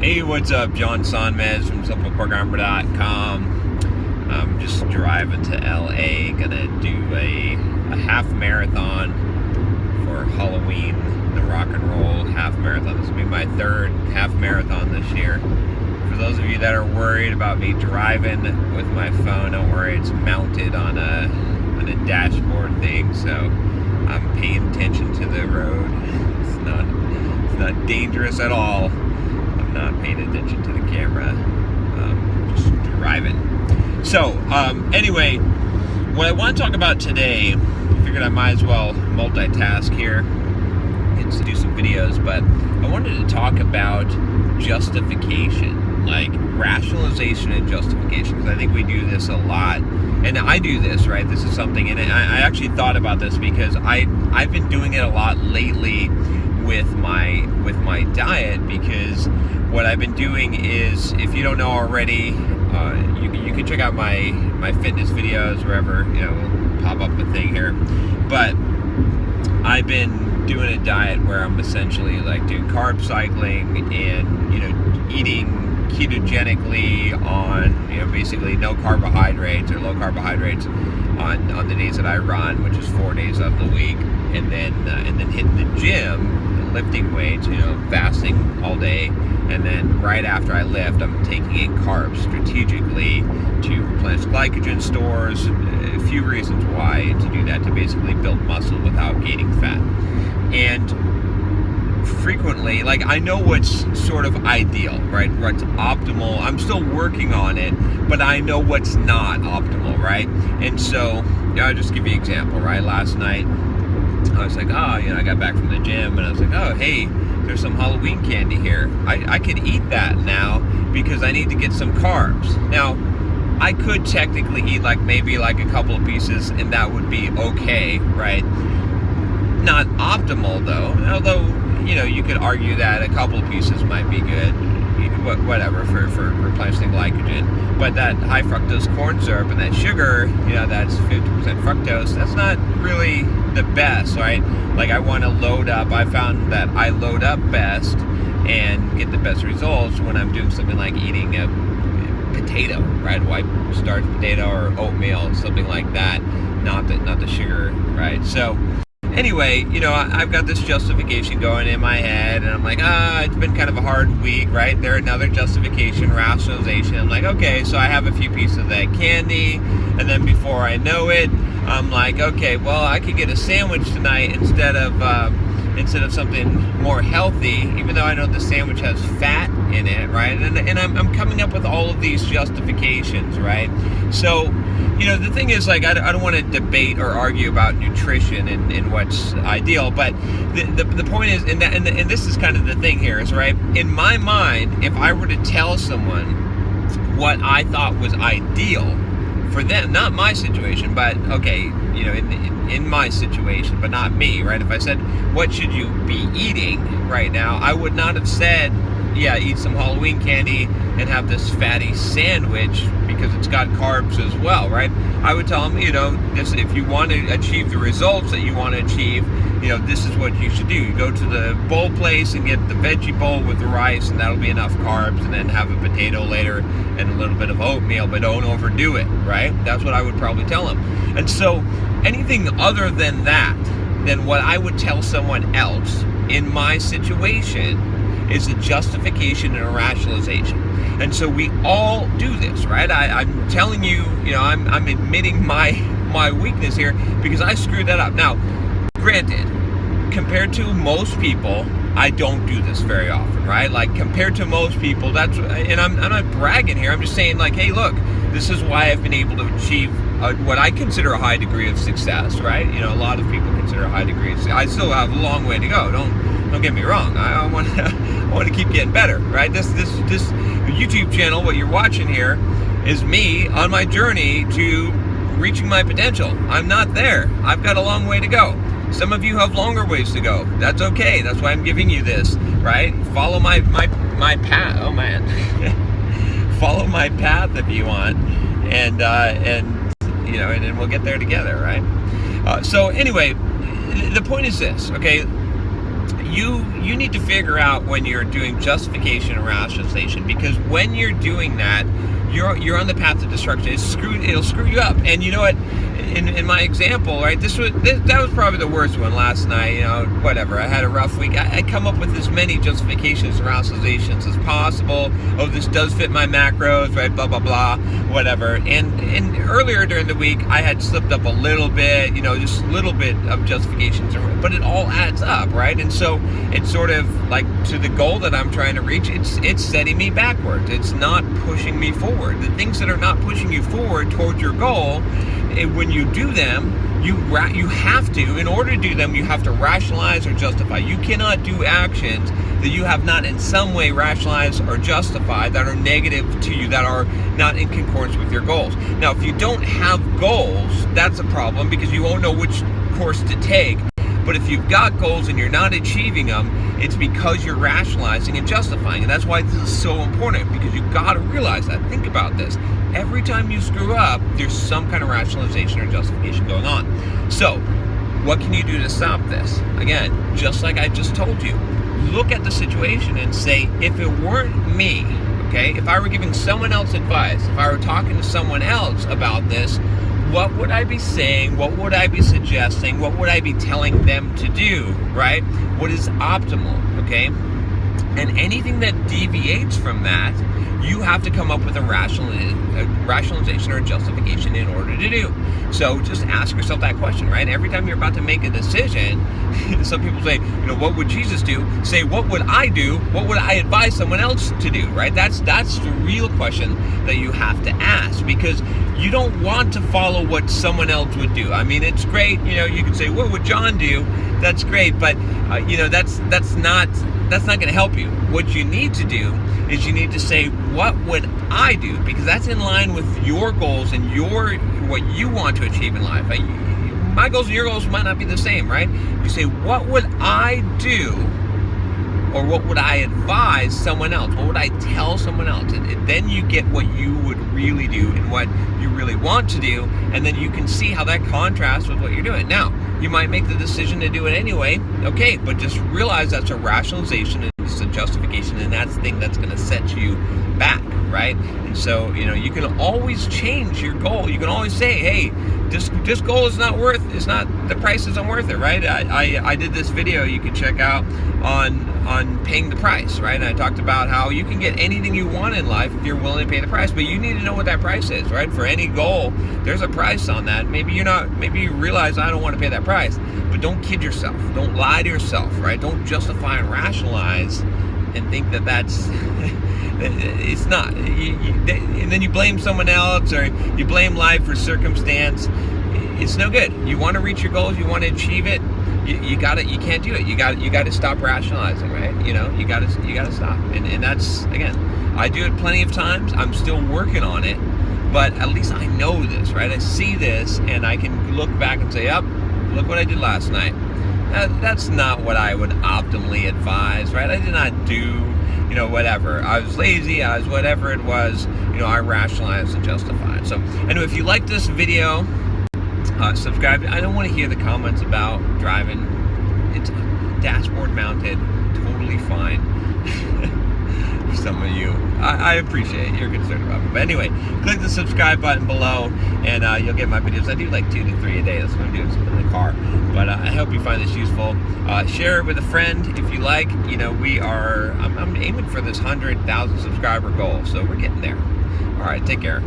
Hey, what's up? John Sonmez from SimpleProgramer.com. I'm just driving to LA, gonna do a half marathon for Halloween, the rock and roll half marathon. This will be my third half marathon this year. For those of you that are worried about me driving with my phone, don't worry, it's mounted on a dashboard thing, so I'm paying attention to the road. It's not dangerous at all. Not paying attention to the camera, just driving. So anyway, what I want to talk about today, I figured I might as well multitask here and do some videos, but I wanted to talk about justification, like rationalization and justification, because I think we do this a lot, and I do this, right? This is something, and I actually thought about this because I've been doing it a lot lately with my diet, because what I've been doing is, if you don't know already, you can check out my fitness videos wherever, we'll pop up a thing here. But I've been doing a diet where I'm essentially like doing carb cycling and eating ketogenically on basically no carbohydrates or low carbohydrates on the days that I run, which is 4 days of the week, and then hitting the gym, lifting weights, fasting all day, and then right after I lift, I'm taking in carbs strategically to replenish glycogen stores. A few reasons why to do that, to basically build muscle without gaining fat. And frequently, like, I know what's sort of ideal, right? What's optimal. I'm still working on it, but I know what's not optimal, right? And so, I'll just give you an example, right? Last night, I was like, I got back from the gym, and I was like, hey, there's some Halloween candy here. I can eat that now because I need to get some carbs. Now, I could technically eat maybe a couple of pieces, and that would be okay, right? Not optimal, though. Although, you could argue that a couple of pieces might be good, whatever, for replenishing glycogen. But that high fructose corn syrup and that sugar, that's 50% fructose, that's not really the best, right? Like, I want to load up. I found that I load up best and get the best results when I'm doing something like eating a potato, right? White starch potato or oatmeal, something like that, not the sugar, right? So anyway, I've got this justification going in my head, and I'm like, it's been kind of a hard week, right? There, another justification, rationalization. I'm like, okay, so I have a few pieces of that candy, and then before I know it, I'm like, okay, well, I could get a sandwich tonight instead of something more healthy, even though I know the sandwich has fat in it, right? And I'm coming up with all of these justifications, right? So, the thing is, I don't want to debate or argue about nutrition and what's ideal, but the point is, and this is kind of the thing here, is, right, in my mind, if I were to tell someone what I thought was ideal for them, not my situation, but okay, in my situation, but not me, right? If I said, what should you be eating right now, I would not have said, eat some Halloween candy and have this fatty sandwich because it's got carbs as well, right? I would tell them, if you want to achieve the results that you want to achieve, this is what you should do. You go to the bowl place and get the veggie bowl with the rice, and that'll be enough carbs, and then have a potato later and a little bit of oatmeal, but don't overdo it, right? That's what I would probably tell them. And so anything other than that, than what I would tell someone else in my situation, is a justification and a rationalization. And so we all do this, right? I'm telling you, I'm admitting my weakness here because I screwed that up. Now, granted, compared to most people, I don't do this very often, right? Like, compared to most people, and I'm not bragging here. I'm just saying, hey, look, this is why I've been able to achieve what I consider a high degree of success, right? A lot of people consider a high degree of success. I still have a long way to go. Don't get me wrong. I want to keep getting better, right? This YouTube channel, what you're watching here, is me on my journey to reaching my potential. I'm not there. I've got a long way to go. Some of you have longer ways to go. That's okay. That's why I'm giving you this, right? Follow my path. Oh man, follow my path if you want, and then we'll get there together, right? So anyway, the point is this, okay? you need to figure out when you're doing justification and rationalization, because when you're doing that, you're on the path to destruction. It'll screw you up. And you know what? In my example, right, that was probably the worst one last night. You know, whatever. I had a rough week. I come up with as many justifications and rationalizations as possible. Oh, this does fit my macros, right? Blah blah blah, whatever. And earlier during the week, I had slipped up a little bit. You know, just a little bit of justifications, but it all adds up, right? And so it's sort of like to the goal that I'm trying to reach. It's setting me backwards. It's not pushing me forward. The things that are not pushing you forward towards your goal, when you do them, you have to, in order to do them, you have to rationalize or justify. You cannot do actions that you have not in some way rationalized or justified, that are negative to you, that are not in concordance with your goals. Now, if you don't have goals, that's a problem, because you won't know which course to take. But if you've got goals and you're not achieving them, it's because you're rationalizing and justifying. And that's why this is so important, because you've got to realize that. Think about this. Every time you screw up, there's some kind of rationalization or justification going on. So, what can you do to stop this? Again, just like I just told you, look at the situation and say, if it weren't me, okay, if I were giving someone else advice, if I were talking to someone else about this, what would I be saying? What would I be suggesting? What would I be telling them to do, right? What is optimal, okay? And anything that deviates from that, you have to come up with a rationalization or a justification in order to do. So just ask yourself that question, right? Every time you're about to make a decision, some people say, you know, what would Jesus do? Say, what would I do? What would I advise someone else to do, right? That's the real question that you have to ask, because you don't want to follow what someone else would do. I mean, it's great, you know, you can say, what would John do? That's great, but you know, that's not going to help you. What you need to do is you need to say, what would I do? Because that's in line with your goals and what you want to achieve in life. My goals and your goals might not be the same, right? You say, what would I do? Or what would I advise someone else? What would I tell someone else? And then you get what you would really do and what you really want to do, and then you can see how that contrasts with what you're doing. Now, you might make the decision to do it anyway, okay, but just realize that's a rationalization and it's a justification, and that's the thing that's going to set you back, right? And so, you know, you can always change your goal. You can always say, hey, this goal is not the price isn't worth it, right? I did this video you can check out on paying the price, right? And I talked about how you can get anything you want in life if you're willing to pay the price, but you need to know what that price is, right? For any goal, there's a price on that. Maybe you realize I don't want to pay that price, but don't kid yourself. Don't lie to yourself, right? Don't justify and rationalize and think that that's it's not. And then you blame someone else, or you blame life or circumstance. It's no good. You want to reach your goals, you want to achieve it. You can't do it. You got to stop rationalizing, right? You know, you got to stop. And that's, again, I do it plenty of times. I'm still working on it, but at least I know this, right? I see this, and I can look back and say, "Up, look what I did last night." That's not what I would optimally advise, right? I did not do, you know, whatever. I was lazy. I was whatever it was. You know, I rationalized and justified. So, anyway, if you like this video, subscribe. I don't want to hear the comments about driving. It's dashboard mounted, totally fine. For some of you, I appreciate you're concerned about me. But anyway, click the subscribe button below, and you'll get my videos. I do like 2 to 3 a day. That's when I'm doing something in the car. But I hope you find this useful. Share it with a friend if you like. You know, I'm aiming for this 100,000 subscriber goal, so we're getting there. All right, take care.